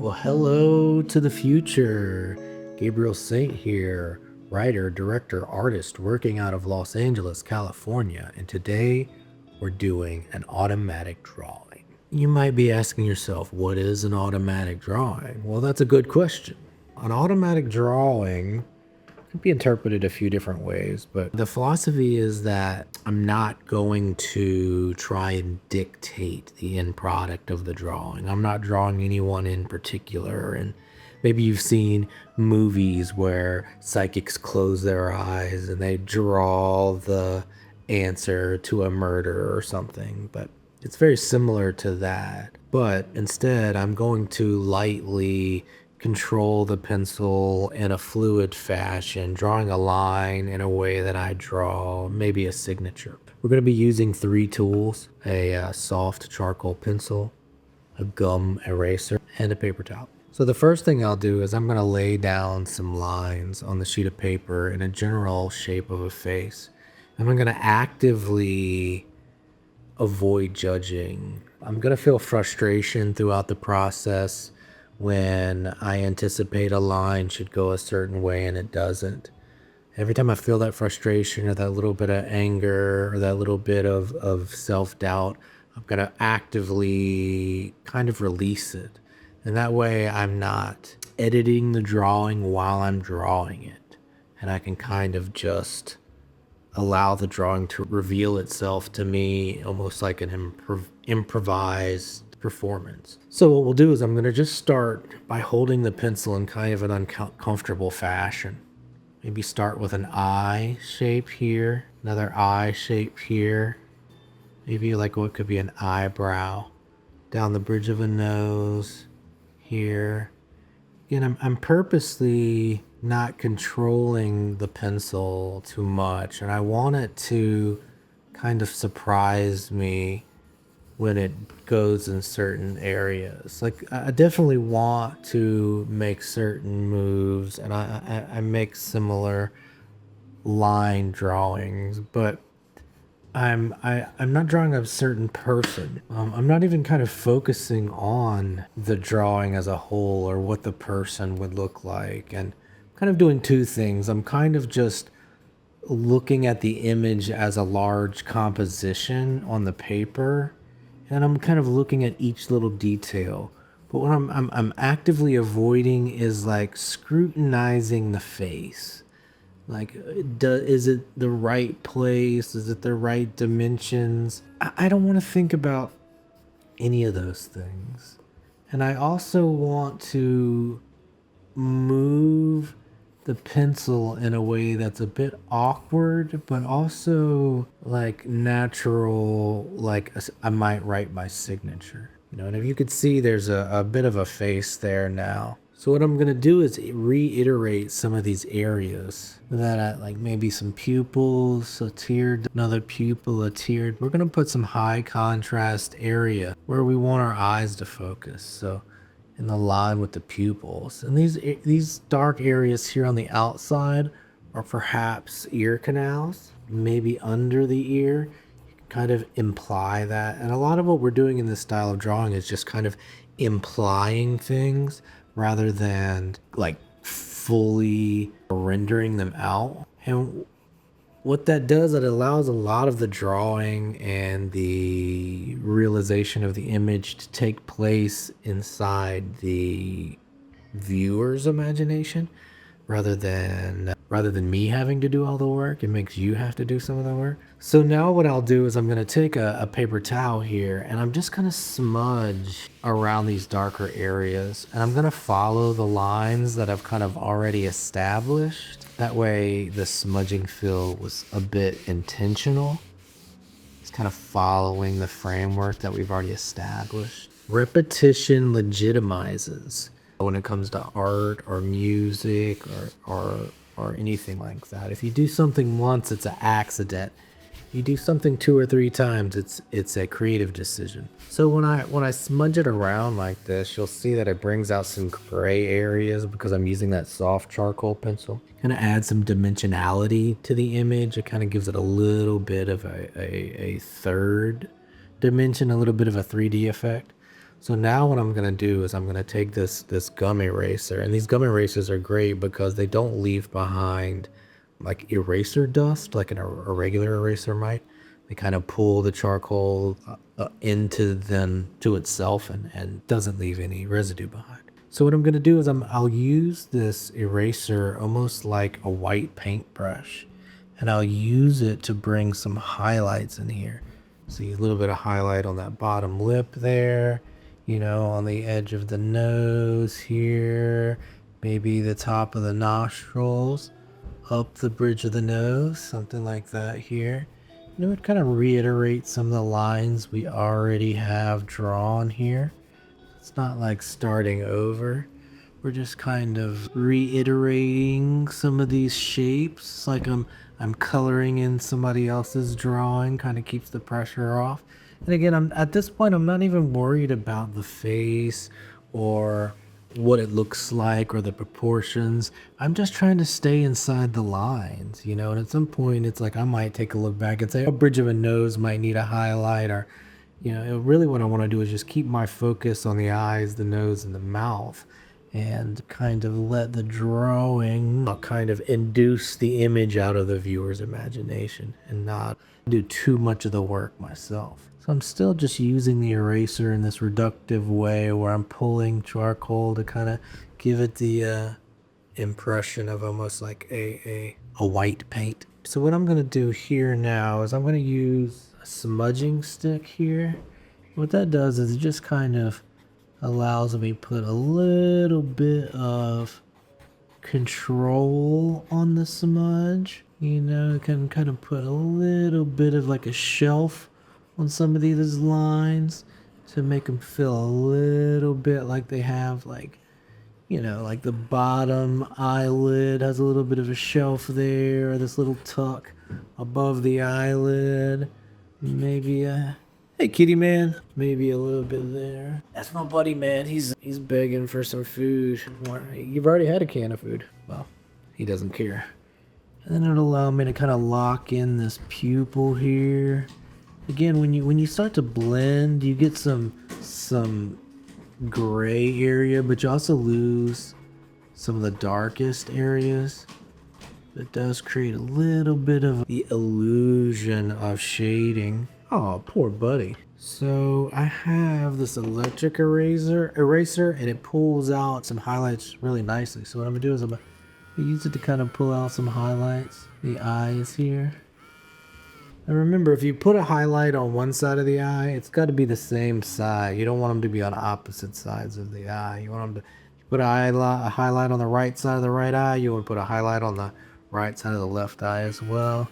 Well, hello to the future. Gabriel Saint here, writer, director, artist working out of Los Angeles, California. And today we're doing an automatic drawing. You might be asking yourself, what is an automatic drawing? Well, that's a good question. An automatic drawing could be interpreted a few different ways, but the philosophy is that I'm not going to try and dictate the end product of the drawing. I'm not drawing anyone in particular. And maybe you've seen movies where psychics close their eyes and they draw the answer to a murder or something, but it's very similar to that. But instead, I'm going to lightly control the pencil in a fluid fashion, drawing a line in a way that I draw maybe a signature. We're going to be using 3 tools: a soft charcoal pencil, a gum eraser, and a paper towel. So the first thing I'll do is I'm going to lay down some lines on the sheet of paper in a general shape of a face. And I'm going to actively avoid judging. I'm going to feel frustration throughout the process when I anticipate a line should go a certain way and it doesn't. Every time I feel that frustration or that little bit of anger or that little bit of self-doubt, I'm going to actively kind of release it. And that way I'm not editing the drawing while I'm drawing it. And I can kind of just allow the drawing to reveal itself to me almost like an improvised performance. So what we'll do is I'm going to just start by holding the pencil in kind of an uncomfortable fashion. Maybe start with an eye shape here, another eye shape here, maybe like what could be an eyebrow, down the bridge of a nose here. Again, I'm purposely not controlling the pencil too much, and I want it to kind of surprise me when it goes in certain areas. Like, I definitely want to make certain moves, and I make similar line drawings, but I'm not drawing a certain person. I'm not even kind of focusing on the drawing as a whole or what the person would look like. And I'm kind of doing 2 things. I'm kind of just looking at the image as a large composition on the paper, and I'm kind of looking at each little detail. But what I'm actively avoiding is like scrutinizing the face. Like, is it the right place? Is it the right dimensions? I don't want to think about any of those things. And I also want to move the pencil in a way that's a bit awkward, but also like natural, like I might write my signature. And if you could see, there's a bit of a face there now. So what I'm going to do is reiterate some of these areas that I like, maybe some pupils, a tear, another pupil, a tear. We're going to put some high contrast area where we want our eyes to focus. So in the line with the pupils. And these dark areas here on the outside are perhaps ear canals, maybe under the ear. You can kind of imply that. And a lot of what we're doing in this style of drawing is just kind of implying things rather than like fully rendering them out. And what that does, it allows a lot of the drawing and the realization of the image to take place inside the viewer's imagination rather than me having to do all the work. It makes you have to do some of the work. So now what I'll do is I'm going to take a paper towel here, and I'm just going to smudge around these darker areas, and I'm going to follow the lines that I've kind of already established. That way the smudging feel was a bit intentional. It's kind of following the framework that we've already established. Repetition legitimizes when it comes to art or music or anything like that. If you do something once, it's an accident. You do something 2 or 3 times, it's a creative decision. So when I smudge it around like this, you'll see that it brings out some gray areas because I'm using that soft charcoal pencil. Kind of add some dimensionality to the image. It kind of gives it a little bit of a third dimension, a little bit of a 3D effect. So now what I'm gonna do is I'm gonna take this gum eraser, and these gum erasers are great because they don't leave behind like eraser dust like a regular eraser might. They kind of pull the charcoal into then to itself and doesn't leave any residue behind. So what I'm gonna do is I'll use this eraser almost like a white paintbrush, and I'll use it to bring some highlights in here. See a little bit of highlight on that bottom lip there, you know, on the edge of the nose here, maybe the top of the nostrils, up the bridge of the nose, something like that here. You know, it kind of reiterates some of the lines we already have drawn here. It's not like starting over. We're just kind of reiterating some of these shapes, like I'm coloring in somebody else's drawing, kind of keeps the pressure off. And again, I'm at this point I'm not even worried about the face or what it looks like or the proportions. I'm just trying to stay inside the lines, you know. And at some point it's like I might take a look back and say a bridge of a nose might need a highlight, or you know, really what I want to do is just keep my focus on the eyes, the nose, and the mouth, and kind of let the drawing kind of induce the image out of the viewer's imagination and not do too much of the work myself. So I'm still just using the eraser in this reductive way where I'm pulling charcoal to kind of give it the impression of almost like a white paint. So what I'm going to do here now is I'm going to use a smudging stick here. What that does is it just kind of allows me to put a little bit of control on the smudge. You know, it can kind of put a little bit of like a shelf on some of these lines to make them feel a little bit like they have like, you know, like the bottom eyelid has a little bit of a shelf there, this little tuck above the eyelid. Maybe hey kitty man, maybe a little bit there. That's my buddy, man. He's begging for some food. You've already had a can of food. Well, he doesn't care. And then it'll allow me to kind of lock in this pupil here. Again, when you start to blend, you get some gray area, but you also lose some of the darkest areas. It does create a little bit of the illusion of shading. Oh, poor buddy. So I have this electric eraser, and it pulls out some highlights really nicely. So what I'm gonna do is I'm gonna use it to kind of pull out some highlights. The eyes here. And remember, if you put a highlight on one side of the eye, it's got to be the same side. You don't want them to be on opposite sides of the eye. You want them to put a highlight on the right side of the right eye. You want to put a highlight on the right side of the left eye as well.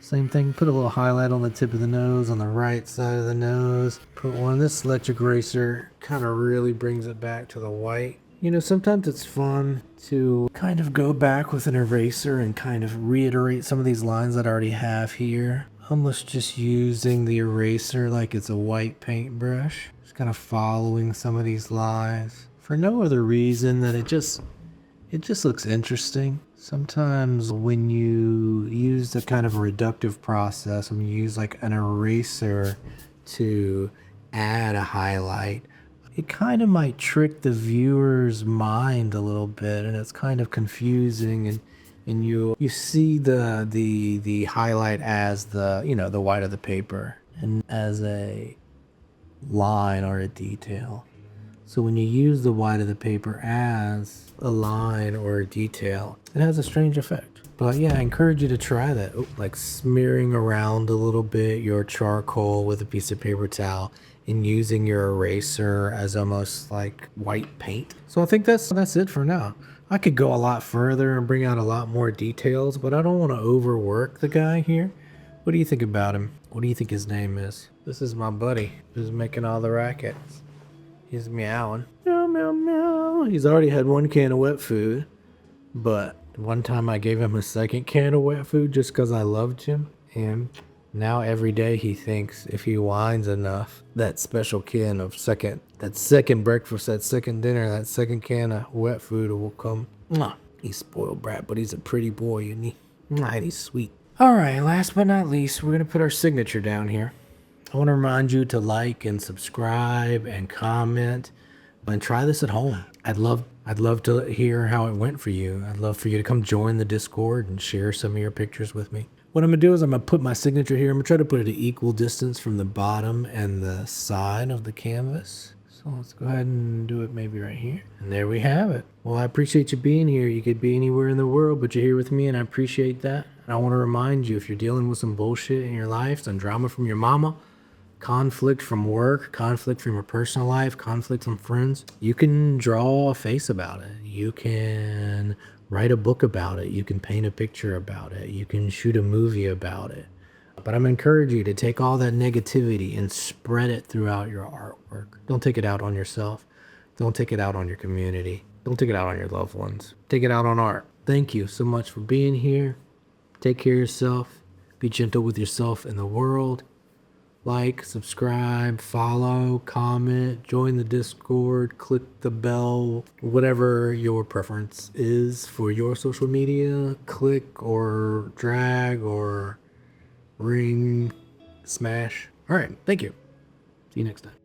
Same thing, put a little highlight on the tip of the nose, on the right side of the nose. Put one. This electric eraser kind of really brings it back to the white. You know, sometimes it's fun to kind of go back with an eraser and kind of reiterate some of these lines that I already have here. Almost just using the eraser like it's a white paintbrush. Just kind of following some of these lines for no other reason than it just looks interesting. Sometimes when you use the kind of reductive process, when you use like an eraser to add a highlight, it kind of might trick the viewer's mind a little bit, and it's kind of confusing, and you see the highlight as the, you know, the white of the paper and as a line or a detail. So when you use the white of the paper as a line or a detail, it has a strange effect. But yeah, I encourage you to try that. Like smearing around a little bit your charcoal with a piece of paper towel and using your eraser as almost like white paint. So I think that's it for now. I could go a lot further and bring out a lot more details, but I don't want to overwork the guy here. What do you think about him? What do you think his name is? This is my buddy who's making all the rackets. He's meowing. Meow, meow, meow. He's already had one can of wet food, but one time I gave him a second can of wet food just because I loved him. And now every day he thinks if he whines enough, that special can of that second breakfast, that second dinner, that second can of wet food will come. Mwah. He's spoiled brat, but he's a pretty boy, and he's sweet. All right, last but not least, we're going to put our signature down here. I want to remind you to like and subscribe and comment and try this at home. I'd love to hear how it went for you. I'd love for you to come join the Discord and share some of your pictures with me. What I'm gonna do is I'm gonna put my signature here. I'm gonna try to put it at equal distance from the bottom and the side of the canvas. So let's go ahead and do it maybe right here. And there we have it. Well, I appreciate you being here. You could be anywhere in the world, but you're here with me, and I appreciate that. And I want to remind you, if you're dealing with some bullshit in your life, some drama from your mama, conflict from work, conflict from your personal life, conflict from friends, you can draw a face about it. You can write a book about it. You can paint a picture about it. You can shoot a movie about it. But I'm encouraging you to take all that negativity and spread it throughout your artwork. Don't take it out on yourself. Don't take it out on your community. Don't take it out on your loved ones. Take it out on art. Thank you so much for being here. Take care of yourself. Be gentle with yourself and the world. Like, subscribe, follow, comment, join the Discord, click the bell, whatever your preference is for your social media. Click or drag or ring, smash. All right, thank you. See you next time.